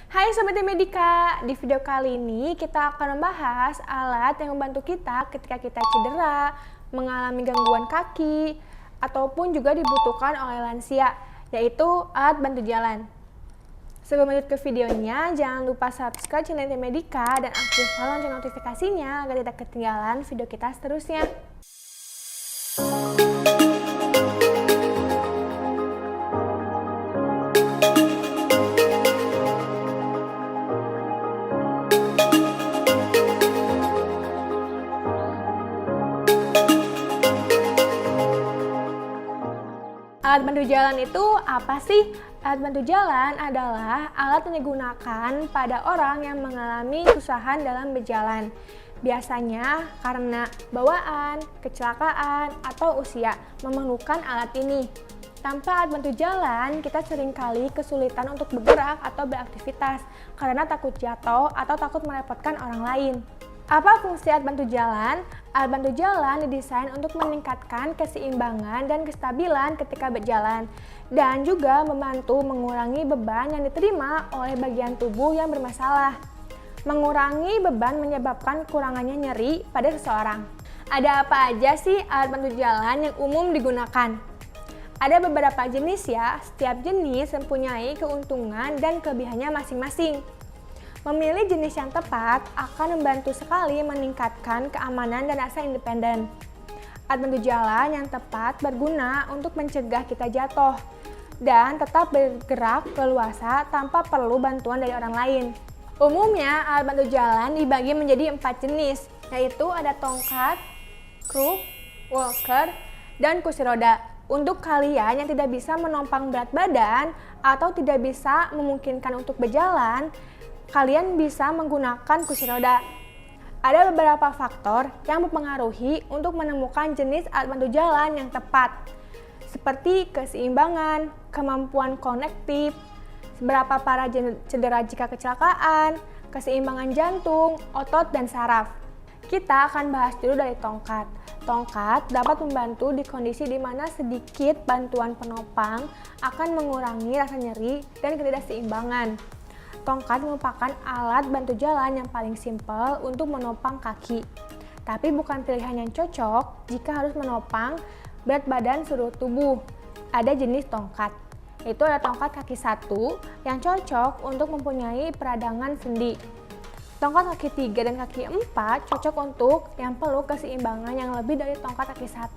Hai Sobat Medika, di video kali ini kita akan membahas alat yang membantu kita ketika kita cedera, mengalami gangguan kaki, ataupun juga dibutuhkan oleh lansia, yaitu alat bantu jalan. Sebelum lanjut ke videonya, jangan lupa subscribe channel Medika dan aktifkan lonceng notifikasinya agar tidak ketinggalan video kita seterusnya. Alat bantu jalan itu apa sih? Alat bantu jalan adalah alat yang digunakan pada orang yang mengalami kesusahan dalam berjalan. Biasanya karena bawaan, kecelakaan, atau usia memerlukan alat ini. Tanpa alat bantu jalan, kita seringkali kesulitan untuk bergerak atau beraktivitas karena takut jatuh atau takut merepotkan orang lain. Apa fungsi alat bantu jalan? Alat bantu jalan didesain untuk meningkatkan keseimbangan dan kestabilan ketika berjalan dan juga membantu mengurangi beban yang diterima oleh bagian tubuh yang bermasalah. Mengurangi beban menyebabkan kurangannya nyeri pada seseorang. Ada apa aja sih alat bantu jalan yang umum digunakan? Ada beberapa jenis ya, setiap jenis mempunyai keuntungan dan kelebihannya masing-masing. Memilih jenis yang tepat akan membantu sekali meningkatkan keamanan dan rasa independen. Alat bantu jalan yang tepat berguna untuk mencegah kita jatuh dan tetap bergerak leluasa tanpa perlu bantuan dari orang lain. Umumnya, alat bantu jalan dibagi menjadi 4 jenis, yaitu ada tongkat, kruk, walker, dan kursi roda. Untuk kalian yang tidak bisa menopang berat badan atau tidak bisa memungkinkan untuk berjalan, kalian bisa menggunakan kursi roda. Ada beberapa faktor yang mempengaruhi untuk menemukan jenis alat bantu jalan yang tepat, seperti keseimbangan, kemampuan konektif, seberapa parah cedera jika kecelakaan, keseimbangan jantung, otot, dan saraf. Kita akan bahas dulu dari tongkat. Tongkat dapat membantu di kondisi di mana sedikit bantuan penopang akan mengurangi rasa nyeri dan ketidakseimbangan. Tongkat merupakan alat bantu jalan yang paling simpel untuk menopang kaki. Tapi bukan pilihan yang cocok jika harus menopang berat badan seluruh tubuh. Ada jenis tongkat, yaitu ada tongkat kaki 1 yang cocok untuk mempunyai peradangan sendi. Tongkat kaki 3 dan kaki 4 cocok untuk yang perlu keseimbangan yang lebih dari tongkat kaki 1.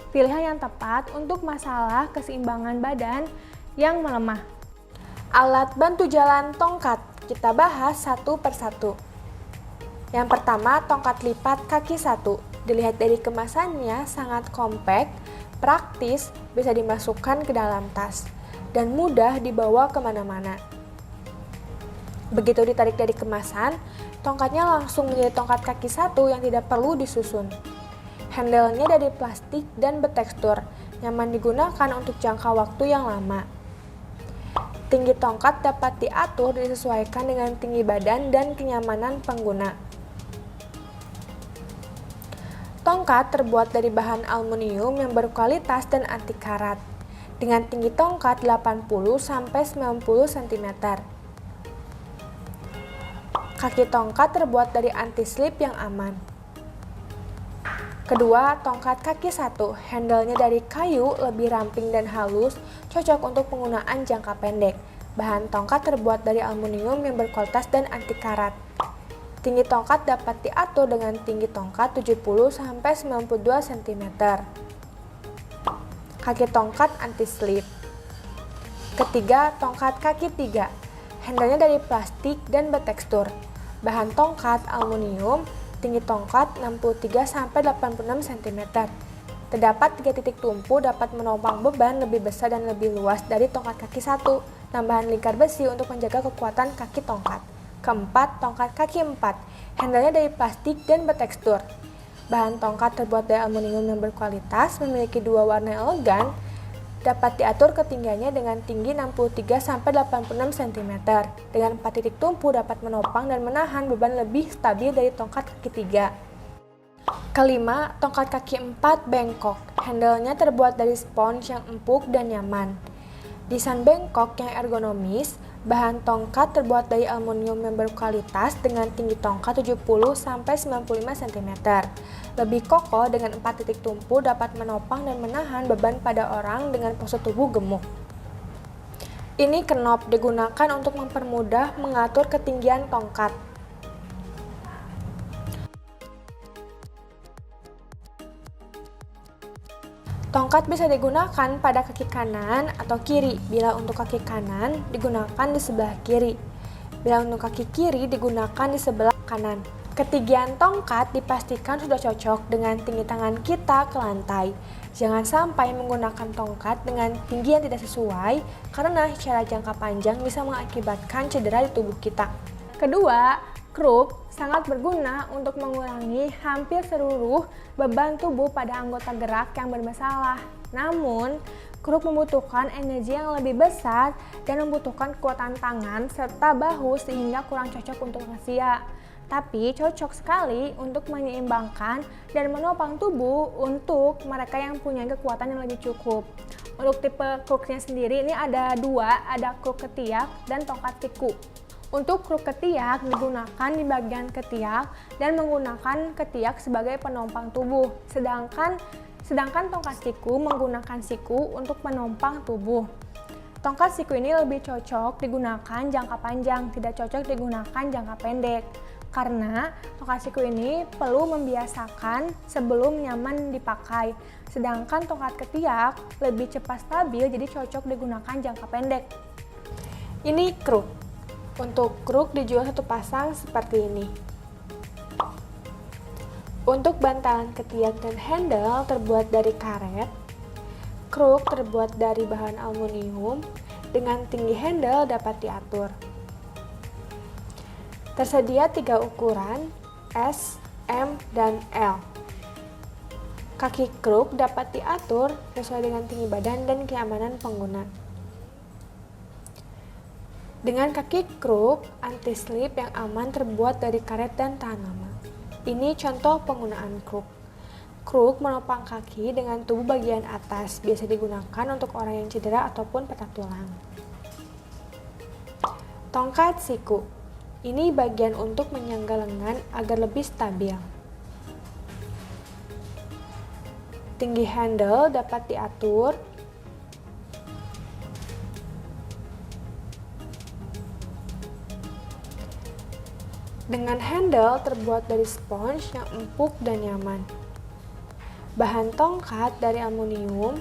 Pilihan yang tepat untuk masalah keseimbangan badan yang melemah. Alat bantu jalan tongkat, kita bahas satu persatu. Yang pertama, tongkat lipat kaki 1. Dilihat dari kemasannya sangat kompak, praktis, bisa dimasukkan ke dalam tas, dan mudah dibawa kemana-mana. Begitu ditarik dari kemasan, tongkatnya langsung menjadi tongkat kaki 1 yang tidak perlu disusun. Handle-nya dari plastik dan bertekstur, nyaman digunakan untuk jangka waktu yang lama. Tinggi tongkat dapat diatur disesuaikan dengan tinggi badan dan kenyamanan pengguna. Tongkat terbuat dari bahan aluminium yang berkualitas dan anti karat, dengan tinggi tongkat 80-90 cm. Kaki tongkat terbuat dari anti-slip yang aman. Kedua, tongkat kaki 1, handle-nya dari kayu lebih ramping dan halus, cocok untuk penggunaan jangka pendek. Bahan tongkat terbuat dari aluminium yang berkualitas dan anti karat. Tinggi tongkat dapat diatur dengan tinggi tongkat 70-92 cm. Kaki tongkat anti-slip. Ketiga, tongkat kaki 3, handle-nya dari plastik dan bertekstur. Bahan tongkat aluminium, tinggi tongkat 63-86 cm. Terdapat 3 titik tumpu dapat menopang beban lebih besar dan lebih luas dari tongkat kaki 1. Tambahan lingkar besi untuk menjaga kekuatan kaki tongkat. Keempat, tongkat kaki 4. Handle-nya dari plastik dan bertekstur. Bahan tongkat terbuat dari aluminium yang berkualitas, memiliki 2 warna elegan, dapat diatur ketinggiannya dengan tinggi 63-86 cm. Dengan 4 titik tumpu dapat menopang dan menahan beban lebih stabil dari tongkat kaki 3. Kelima, tongkat kaki 4 bengkok. Handle-nya terbuat dari spons yang empuk dan nyaman. Desain bengkok yang ergonomis Bahan tongkat terbuat dari aluminium yang berkualitas dengan tinggi tongkat 70-95 cm. Lebih kokoh dengan 4 titik tumpu dapat menopang dan menahan beban pada orang dengan postur tubuh gemuk. Ini knop digunakan untuk mempermudah mengatur ketinggian tongkat. Tongkat bisa digunakan pada kaki kanan atau kiri. Bila untuk kaki kanan, digunakan di sebelah kiri. Bila untuk kaki kiri, digunakan di sebelah kanan. Ketinggian tongkat dipastikan sudah cocok dengan tinggi tangan kita ke lantai. Jangan sampai menggunakan tongkat dengan tinggi yang tidak sesuai, karena secara jangka panjang bisa mengakibatkan cedera di tubuh kita. Kedua, kruk sangat berguna untuk mengurangi hampir seluruh beban tubuh pada anggota gerak yang bermasalah. Namun, kruk membutuhkan energi yang lebih besar dan membutuhkan kekuatan tangan serta bahu sehingga kurang cocok untuk lansia. Tapi cocok sekali untuk menyeimbangkan dan menopang tubuh untuk mereka yang punya kekuatan yang lebih cukup. Untuk tipe kruknya sendiri ini ada dua, ada kruk ketiak dan tongkat siku. Untuk kruk ketiak digunakan di bagian ketiak dan menggunakan ketiak sebagai penopang tubuh. Sedangkan tongkat siku menggunakan siku untuk menopang tubuh. Tongkat siku ini lebih cocok digunakan jangka panjang, tidak cocok digunakan jangka pendek. Karena tongkat siku ini perlu membiasakan sebelum nyaman dipakai. Sedangkan tongkat ketiak lebih cepat stabil, jadi cocok digunakan jangka pendek. Ini kruk. Untuk kruk dijual satu pasang seperti ini. Untuk bantalan ketiak dan handle terbuat dari karet. Kruk terbuat dari bahan aluminium dengan tinggi handle dapat diatur. Tersedia 3 ukuran, S, M, dan L. Kaki kruk dapat diatur sesuai dengan tinggi badan dan kenyamanan pengguna. Dengan kaki kruk, anti-slip yang aman terbuat dari karet dan tahan lama. Ini contoh penggunaan kruk. Kruk menopang kaki dengan tubuh bagian atas, biasa digunakan untuk orang yang cedera ataupun patah tulang. Tongkat siku. Ini bagian untuk menyangga lengan agar lebih stabil. Tinggi handle dapat diatur. Dengan handle terbuat dari spons yang empuk dan nyaman. Bahan tongkat dari aluminium.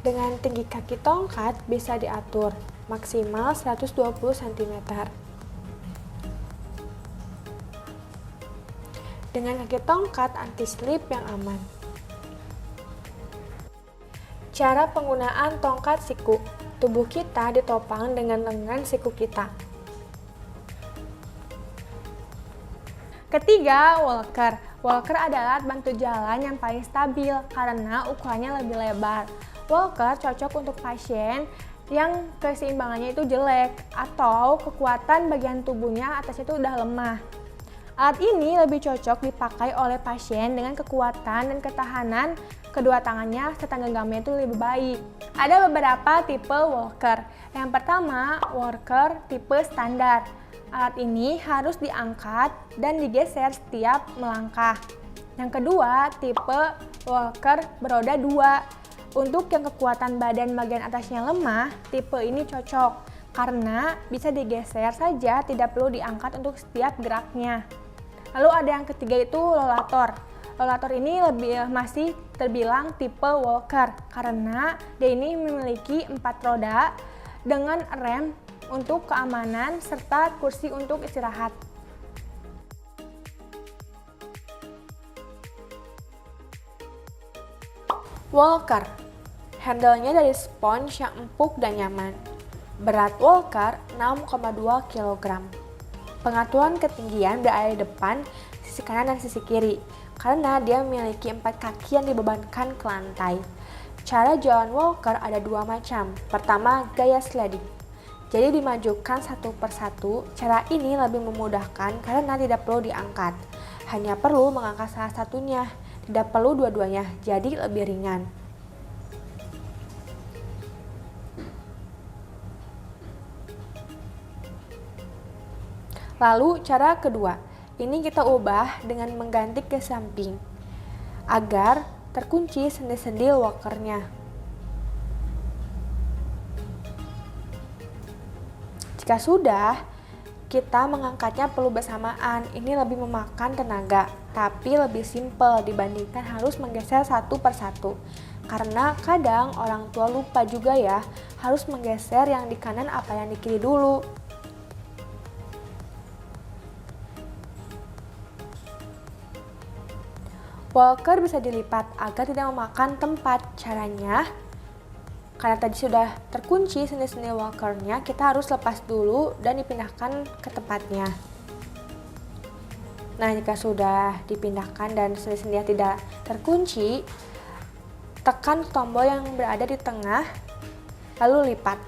Dengan tinggi kaki tongkat bisa diatur, maksimal 120 cm. Dengan kaki tongkat anti-slip yang aman. Cara penggunaan tongkat siku. Tubuh kita ditopang dengan lengan siku kita. Ketiga, walker. Walker adalah alat bantu jalan yang paling stabil karena ukurannya lebih lebar. Walker cocok untuk pasien yang keseimbangannya itu jelek atau kekuatan bagian tubuhnya atasnya itu udah lemah. Alat ini lebih cocok dipakai oleh pasien dengan kekuatan dan ketahanan kedua tangannya serta genggamnya itu lebih baik. Ada beberapa tipe walker. Yang pertama, walker tipe standar. Alat ini harus diangkat dan digeser setiap melangkah. Yang kedua, tipe walker beroda 2. Untuk yang kekuatan badan bagian atasnya lemah, tipe ini cocok karena bisa digeser saja, tidak perlu diangkat untuk setiap geraknya. Lalu ada yang ketiga itu rollator. Rollator ini masih terbilang tipe walker karena dia ini memiliki 4 roda dengan rem untuk keamanan serta kursi untuk istirahat. Walker. Handle-nya dari spons yang empuk dan nyaman. Berat walker 6,2 kg. Pengaturan ketinggian berada di depan, sisi kanan dan sisi kiri, karena dia memiliki 4 kaki yang dibebankan ke lantai. Cara jalan walker ada 2 macam. Pertama, gaya sliding. Jadi dimajukan satu persatu. Cara ini lebih memudahkan karena tidak perlu diangkat. Hanya perlu mengangkat salah satunya, tidak perlu dua-duanya, jadi lebih ringan. Lalu cara kedua, ini kita ubah dengan mengganti ke samping agar terkunci sendi-sendi walkernya. Jika sudah, kita mengangkatnya perlu bersamaan. Ini lebih memakan tenaga, tapi lebih simpel dibandingkan harus menggeser satu persatu. Karena kadang orang tua lupa juga ya, harus menggeser yang di kanan apa yang di kiri dulu. Walker bisa dilipat agar tidak memakan tempat. Caranya, karena tadi sudah terkunci sendi-sendi walkernya, kita harus lepas dulu dan dipindahkan ke tempatnya. Nah, jika sudah dipindahkan dan sendi-sendinya tidak terkunci, tekan tombol yang berada di tengah, lalu lipat.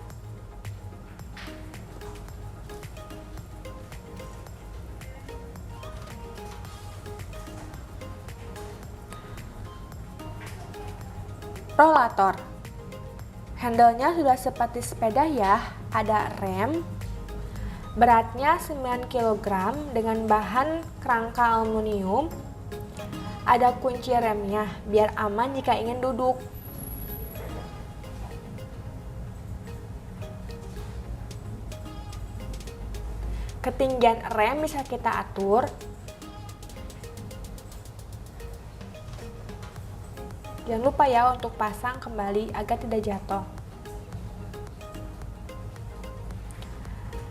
Rollator. Handle-nya sudah seperti sepeda ya, ada rem, beratnya 9 kg dengan bahan kerangka aluminium, ada kunci remnya biar aman jika ingin duduk. Ketinggian rem bisa kita atur. Jangan lupa ya untuk pasang kembali agar tidak jatuh.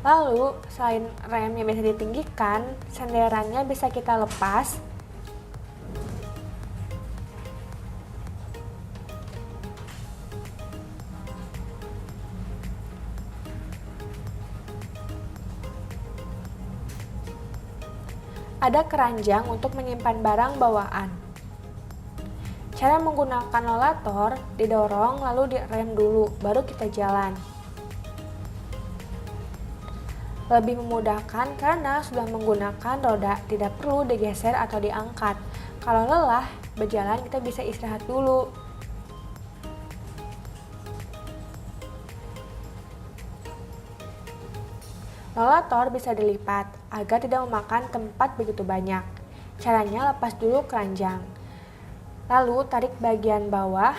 Lalu, selain rem yang bisa ditinggikan, senderannya bisa kita lepas. Ada keranjang untuk menyimpan barang bawaan. Cara menggunakan rollator, didorong lalu direm dulu, baru kita jalan. Lebih memudahkan karena sudah menggunakan roda, tidak perlu digeser atau diangkat. Kalau lelah berjalan, kita bisa istirahat dulu. Rollator bisa dilipat agar tidak memakan tempat begitu banyak. Caranya, lepas dulu keranjang. Lalu tarik bagian bawah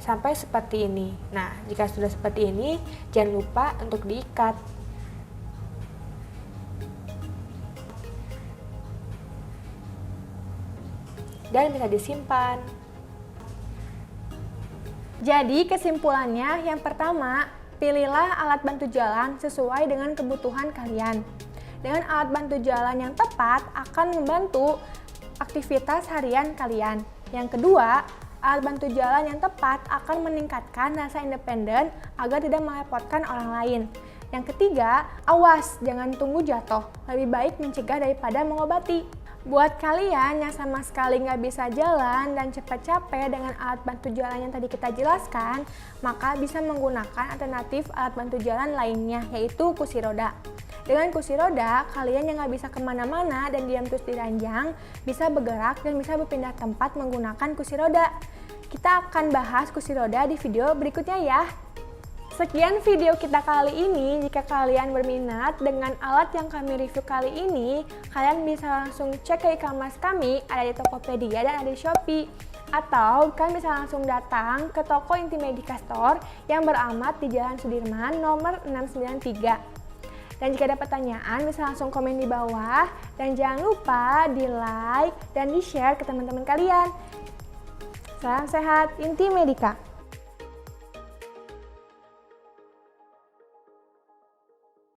sampai seperti ini. Nah, jika sudah seperti ini, jangan lupa untuk diikat. Dan bisa disimpan. Jadi kesimpulannya, yang pertama, pilihlah alat bantu jalan sesuai dengan kebutuhan kalian. Dengan alat bantu jalan yang tepat akan membantu aktivitas harian kalian. Yang kedua, alat bantu jalan yang tepat akan meningkatkan rasa independen agar tidak merepotkan orang lain. Yang ketiga, awas jangan tunggu jatuh. Lebih baik mencegah daripada mengobati. Buat kalian yang sama sekali nggak bisa jalan dan cepat capek dengan alat bantu jalan yang tadi kita jelaskan, maka bisa menggunakan alternatif alat bantu jalan lainnya, yaitu kursi roda. Dengan kursi roda, kalian yang nggak bisa kemana-mana dan diam terus di ranjang, bisa bergerak dan bisa berpindah tempat menggunakan kursi roda. Kita akan bahas kursi roda di video berikutnya ya. Sekian video kita kali ini. Jika kalian berminat dengan alat yang kami review kali ini, kalian bisa langsung cek ke e-commerce kami, ada di Tokopedia dan ada di Shopee. Atau kalian bisa langsung datang ke toko Intimedica Store yang beralamat di Jalan Sudirman nomor 693. Dan jika ada pertanyaan, bisa langsung komen di bawah. Dan jangan lupa di like dan di share ke teman-teman kalian. Salam sehat, Intimedica.